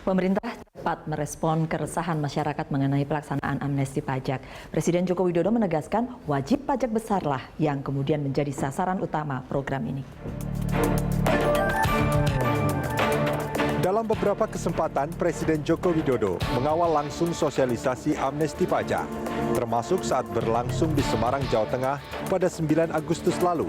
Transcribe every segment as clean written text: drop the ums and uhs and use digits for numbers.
Pemerintah cepat merespon keresahan masyarakat mengenai pelaksanaan amnesti pajak. Presiden Joko Widodo menegaskan wajib pajak besarlah yang kemudian menjadi sasaran utama program ini. Dalam beberapa kesempatan, Presiden Joko Widodo mengawal langsung sosialisasi amnesti pajak, termasuk saat berlangsung di Semarang, Jawa Tengah pada 9 Agustus lalu.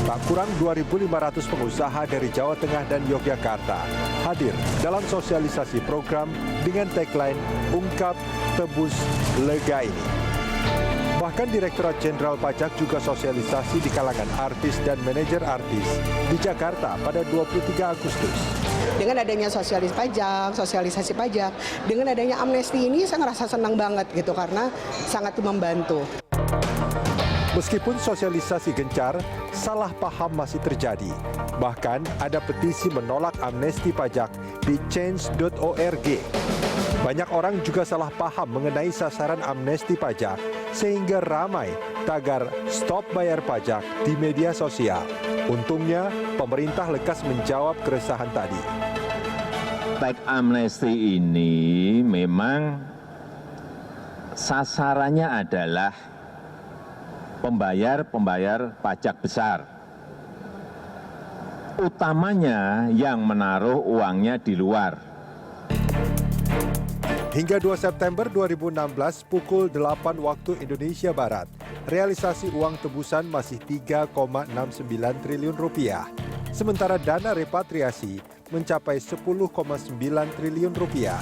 Tak kurang 2.500 pengusaha dari Jawa Tengah dan Yogyakarta hadir dalam sosialisasi program dengan tagline Ungkap, Tebus, Lega ini. Bahkan Direktorat Jenderal Pajak juga sosialisasi di kalangan artis dan manajer artis di Jakarta pada 23 Agustus. Dengan adanya sosialisasi pajak, dengan adanya amnesti ini saya ngerasa senang banget gitu karena sangat membantu. Meskipun sosialisasi gencar, salah paham masih terjadi. Bahkan ada petisi menolak amnesti pajak di change.org. Banyak orang juga salah paham mengenai sasaran amnesti pajak, sehingga ramai tagar stop bayar pajak di media sosial. Untungnya, pemerintah lekas menjawab keresahan tadi. Teks amnesti ini memang sasarannya adalah pembayar pajak besar. Utamanya yang menaruh uangnya di luar. Hingga 2 September 2016 pukul 8 waktu Indonesia Barat, realisasi uang tebusan masih 3,69 triliun rupiah. Sementara dana repatriasi mencapai 10,9 triliun rupiah.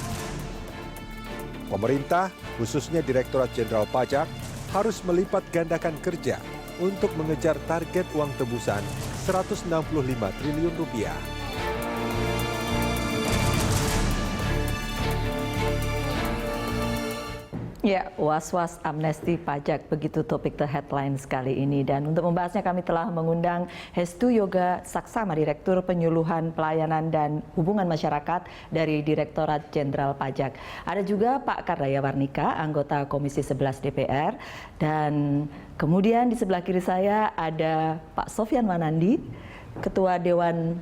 Pemerintah, khususnya Direktorat Jenderal Pajak, harus melipat gandakan kerja untuk mengejar target uang tebusan 165 triliun rupiah. Ya, was-was amnesti pajak, begitu topik The Headlines kali ini. Dan untuk membahasnya kami telah mengundang Hestu Yoga Saksama, Direktur Penyuluhan Pelayanan dan Hubungan Masyarakat dari Direktorat Jenderal Pajak. Ada juga Pak Kardaya Warnika, anggota Komisi 11 DPR. Dan kemudian di sebelah kiri saya ada Pak Sofyan Wanandi, Ketua Dewan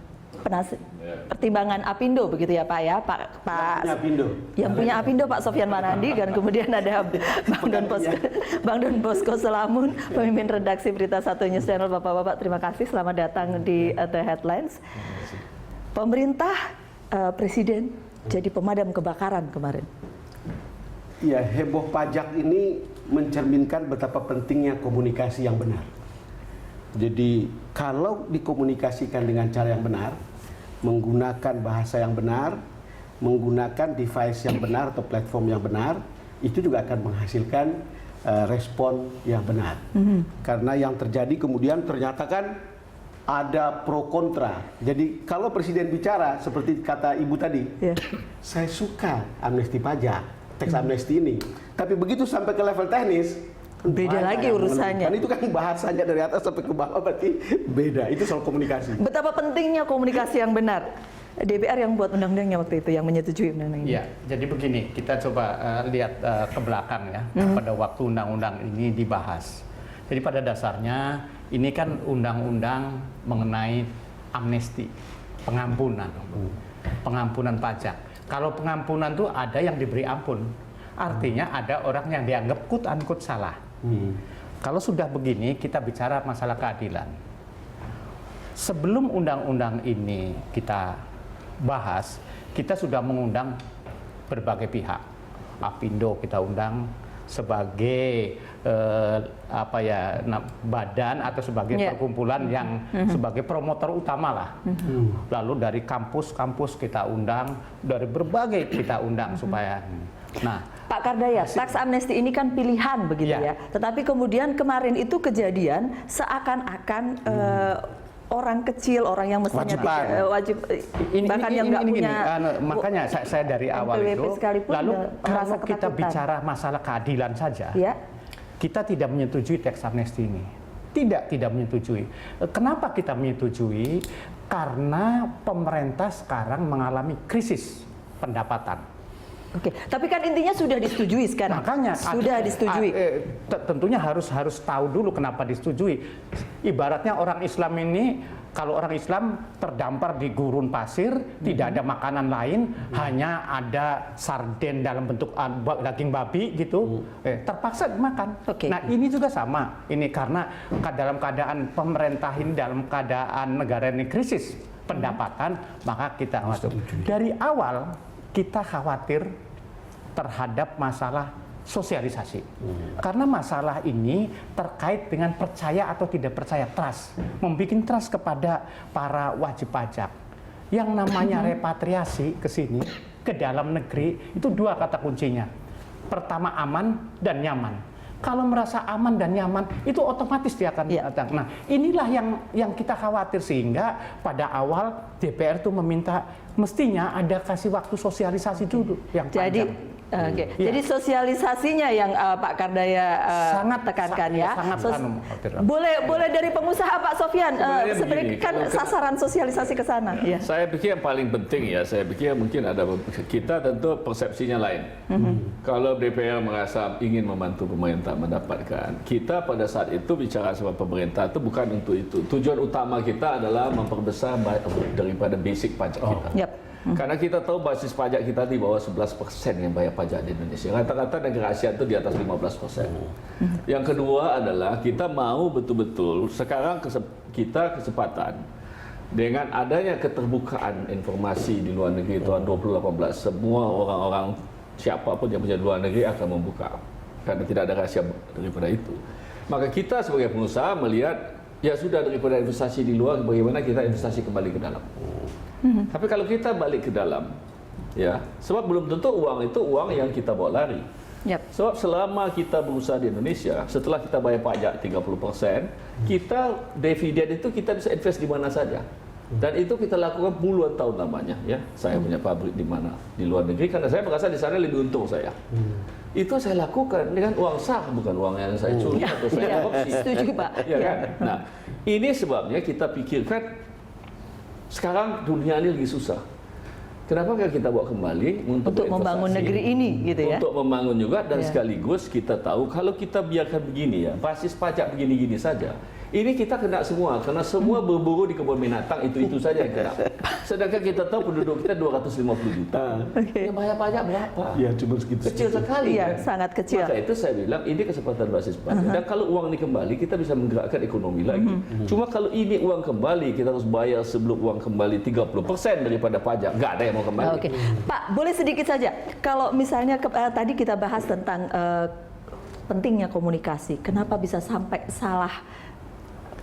Pertimbangan Apindo, begitu ya Pak ya, Pak yang punya Apindo Pak Sofyan Wanandi, dan kemudian ada Bang Don Bosco Selamun, pemimpin redaksi Berita Satu News Channel. Bapak-bapak, terima kasih, selamat datang di The Headlines. Pemerintah, Presiden jadi pemadam kebakaran kemarin. Ya, heboh pajak ini mencerminkan betapa pentingnya komunikasi yang benar. Jadi kalau dikomunikasikan dengan cara yang benar, menggunakan bahasa yang benar, menggunakan device yang benar atau platform yang benar, itu juga akan menghasilkan respon yang benar. Karena yang terjadi kemudian ternyata kan ada pro kontra. Jadi kalau Presiden bicara seperti kata Ibu tadi, saya suka amnesti pajak, teks amnesti ini. Tapi begitu sampai ke level teknis, beda lagi urusannya. Kan itu kan bahasanya dari atas sampai ke bawah, berarti beda. Itu soal komunikasi. Betapa pentingnya komunikasi yang benar. DPR yang buat undang-undangnya waktu itu, yang menyetujui undang-undang ini. Ya, jadi begini, kita coba lihat ke belakang ya, pada waktu undang-undang ini dibahas. Jadi pada dasarnya ini kan undang-undang mengenai amnesti, pengampunan pajak. Kalau pengampunan tuh ada yang diberi ampun, artinya ada orang yang dianggap quote-unquote salah. Kalau sudah begini, kita bicara masalah keadilan. Sebelum undang-undang ini kita bahas, kita sudah mengundang berbagai pihak. Apindo kita undang sebagai badan atau sebagai perkumpulan yang sebagai promotor utama lah. Lalu dari kampus-kampus kita undang, dari berbagai kita undang supaya. Nah, Pak Kardaya, teks amnesti ini kan pilihan begitu ya. Tetapi kemudian kemarin itu kejadian seakan-akan orang kecil, orang yang mestinya wajib, bahkan yang nggak punya. Makanya saya dari awal itu, lalu kalau kita bicara masalah keadilan saja, kita tidak menyetujui teks amnesti ini. Tidak menyetujui. Kenapa kita menyetujui? Karena pemerintah sekarang mengalami krisis pendapatan. Oke, tapi kan intinya sudah disetujui sekarang. Makanya sudah disetujui. Tentunya harus tahu dulu kenapa disetujui. Ibaratnya orang Islam ini Kalau orang Islam terdampar di gurun pasir, tidak ada makanan lain, hanya ada sarden dalam bentuk daging babi gitu, terpaksa dimakan. Oke. Nah ini juga sama, ini karena dalam keadaan pemerintah ini dalam keadaan negara ini krisis pendapatan, maka kita masuk. Dari awal kita khawatir terhadap masalah sosialisasi. Karena masalah ini terkait dengan percaya atau tidak percaya, trust. Membikin trust kepada para wajib pajak. Yang namanya repatriasi ke sini, ke dalam negeri, itu dua kata kuncinya. Pertama aman dan nyaman. Kalau merasa aman dan nyaman, itu otomatis dia akan datang. Nah, inilah yang kita khawatir, sehingga pada awal DPR itu meminta mestinya ada kasih waktu sosialisasi dulu yang panjang. Jadi sosialisasinya yang Pak Kardaya sangat tekankan ya. Boleh dari pengusaha Pak Sofyan, sebenarnya kan sasaran sosialisasi ke sana. Ya. Saya pikir yang paling penting ya, saya pikir mungkin ada, kita tentu persepsinya lain. Kalau DPR merasa ingin membantu pemerintah mendapatkan, kita pada saat itu bicara sama pemerintah itu bukan untuk itu. Tujuan utama kita adalah memperbesar daripada basic pajak kita. Karena kita tahu basis pajak kita di bawah 11% yang bayar pajak di Indonesia. Rata-rata negara Asia itu di atas 15%. Yang kedua adalah kita mau betul-betul sekarang kita kesempatan dengan adanya keterbukaan informasi di luar negeri tahun 2018, semua orang-orang siapapun yang punya luar negeri akan membuka. Karena tidak ada rahasia daripada itu. Maka kita sebagai pengusaha melihat, ya sudah, daripada investasi di luar, bagaimana kita investasi kembali ke dalam. Tapi kalau kita balik ke dalam, ya, sebab belum tentu uang itu uang yang kita bawa lari. Sebab selama kita berusaha di Indonesia, setelah kita bayar pajak 30%, kita dividen itu kita bisa invest di mana saja. Dan itu kita lakukan puluhan tahun lamanya, ya. Saya punya pabrik di mana? Di luar negeri, karena saya merasa di sana lebih untung saya. Itu saya lakukan dengan uang sah, bukan uang yang saya curi atau saya korupsi. Setuju, Pak. Ya, kan? Nah, ini sebabnya kita pikirkan sekarang dunia ini lagi susah. Kenapa nggak kita bawa kembali untuk membangun negeri ini, gitu ya? Untuk membangun juga, dan sekaligus kita tahu kalau kita biarkan begini ya, basis pajak begini-gini saja, ini kita kena semua, karena semua berburu di kebun binatang, itu saja yang kena. Sedangkan kita tahu penduduk kita 250 juta. Yang bayar pajak berapa? Ya, cuma segitu. Kecil sekali. Iya, kan? sangat kecil. Maka itu saya bilang ini kesempatan basis pajak. Dan kalau uang ini kembali, kita bisa menggerakkan ekonomi lagi. Cuma kalau ini uang kembali, kita harus bayar sebelum uang kembali 30% daripada pajak. Nggak ada yang mau kembali. Oke, Pak, boleh sedikit saja. Kalau misalnya tadi kita bahas tentang pentingnya komunikasi, kenapa bisa sampai salah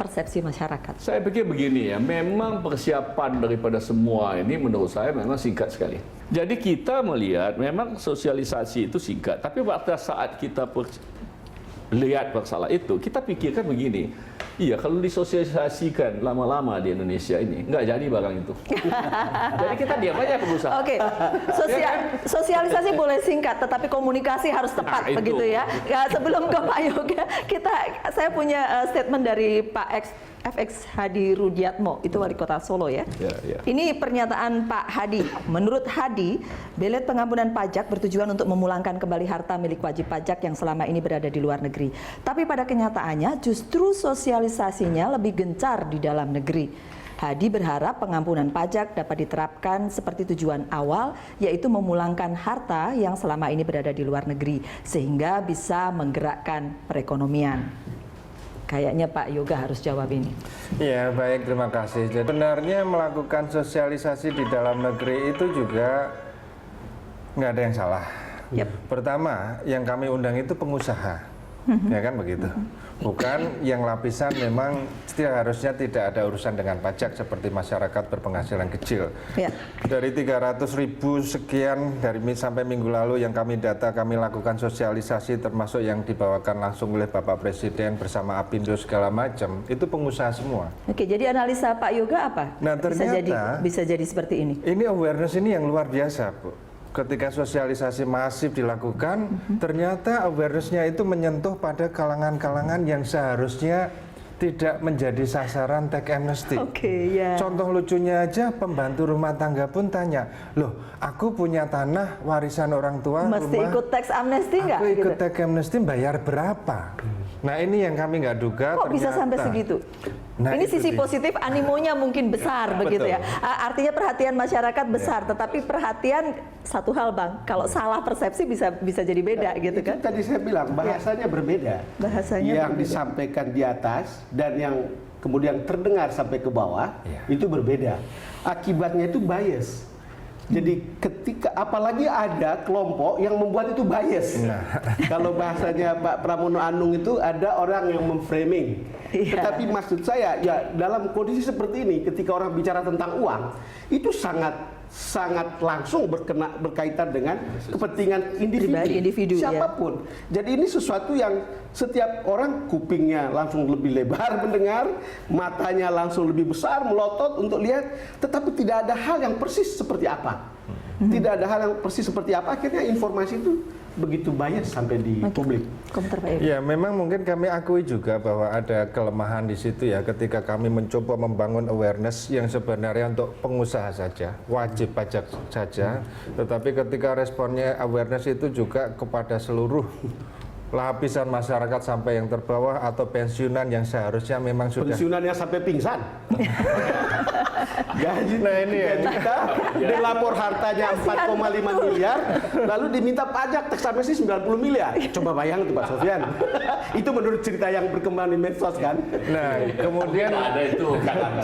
persepsi masyarakat? Saya pikir begini ya, memang persiapan daripada semua ini menurut saya memang singkat sekali. Jadi kita melihat memang sosialisasi itu singkat, tapi pada saat kita lihat masalah itu, kita pikirkan begini, iya kalau disosialisasikan lama-lama di Indonesia ini, nggak jadi barang itu. Jadi kita diam aja pengusaha. Oke, sosialisasi boleh singkat, tetapi komunikasi harus tepat, begitu ya. Sebelum ke Pak Yoga, saya punya statement dari Pak FX Hadi Rudiatmo, itu wali kota Solo ya. Ini pernyataan Pak Hadi. Menurut Hadi, belet pengampunan pajak bertujuan untuk memulangkan kembali harta milik wajib pajak yang selama ini berada di luar negeri. Tapi pada kenyataannya justru sosialisasinya lebih gencar di dalam negeri. Hadi berharap pengampunan pajak dapat diterapkan seperti tujuan awal, yaitu memulangkan harta yang selama ini berada di luar negeri, sehingga bisa menggerakkan perekonomian. Kayaknya Pak Yoga harus jawab ini. Ya, baik, terima kasih. Jadi sebenarnya melakukan sosialisasi di dalam negeri itu juga nggak ada yang salah. Pertama, yang kami undang itu pengusaha, ya kan begitu. Bukan yang lapisan memang harusnya tidak ada urusan dengan pajak seperti masyarakat berpenghasilan kecil. Dari 300.000 sekian sampai minggu lalu yang kami data, kami lakukan sosialisasi termasuk yang dibawakan langsung oleh Bapak Presiden bersama Apindo segala macam, itu pengusaha semua. Oke, jadi analisa Pak Yoga apa? Nah, ternyata bisa jadi seperti ini. Ini awareness ini yang luar biasa, Bu. Ketika sosialisasi masif dilakukan, ternyata awareness-nya itu menyentuh pada kalangan-kalangan yang seharusnya tidak menjadi sasaran tax amnesty. Contoh lucunya aja, pembantu rumah tangga pun tanya, loh, aku punya tanah warisan orang tua, mesti ikut tax amnesty nggak? Aku ikut tax amnesty, bayar berapa? Nah ini yang kami nggak duga. Kok bisa sampai segitu? Nah, ini itu sisi dia. positif, animonya mungkin besar begitu ya. Artinya perhatian masyarakat besar, tetapi perhatian satu hal Bang, kalau salah persepsi bisa jadi beda gitu kan? Itu tadi saya bilang bahasanya berbeda. Bahasanya yang berbeda. disampaikan di atas dan yang kemudian terdengar sampai ke bawah itu berbeda. Akibatnya itu bias. Jadi ketika apalagi ada kelompok yang membuat itu bias. Kalau bahasanya Pak Pramono Anung itu ada orang yang memframing. Tetapi maksud saya ya dalam kondisi seperti ini ketika orang bicara tentang uang itu sangat langsung berkaitan dengan kepentingan individu siapapun. Jadi ini sesuatu yang setiap orang kupingnya langsung lebih lebar mendengar, matanya langsung lebih besar melotot untuk lihat, tetapi tidak ada hal yang persis seperti apa. Tidak ada hal yang persis seperti apa, akhirnya informasi itu begitu banyak sampai di publik. Komentar Pak Edi. Ya, memang mungkin kami akui juga bahwa ada kelemahan di situ ya ketika kami mencoba membangun awareness yang sebenarnya untuk pengusaha saja, wajib pajak saja, tetapi ketika responnya awareness itu juga kepada seluruh lapisan masyarakat sampai yang terbawah atau pensiunan yang seharusnya memang sudah pensiunannya sampai pingsan. Gaji kita dilapor hartanya 4,5 miliar, lalu diminta pajak teks amnesti 90 miliar. Coba bayang itu Pak Sofyan. Itu menurut cerita yang berkembang di medsos kan. Nah, kemudian ada itu.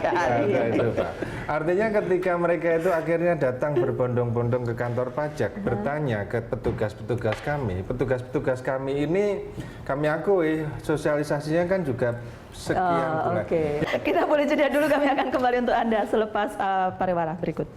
ada itu, Pak. Artinya ketika mereka itu akhirnya datang berbondong-bondong ke kantor pajak, bertanya ke petugas-petugas kami ini kami akui sosialisasinya kan juga sekian bulan. Oke. Kita boleh jeda dulu, kami akan kembali untuk Anda selepas pariwara berikut.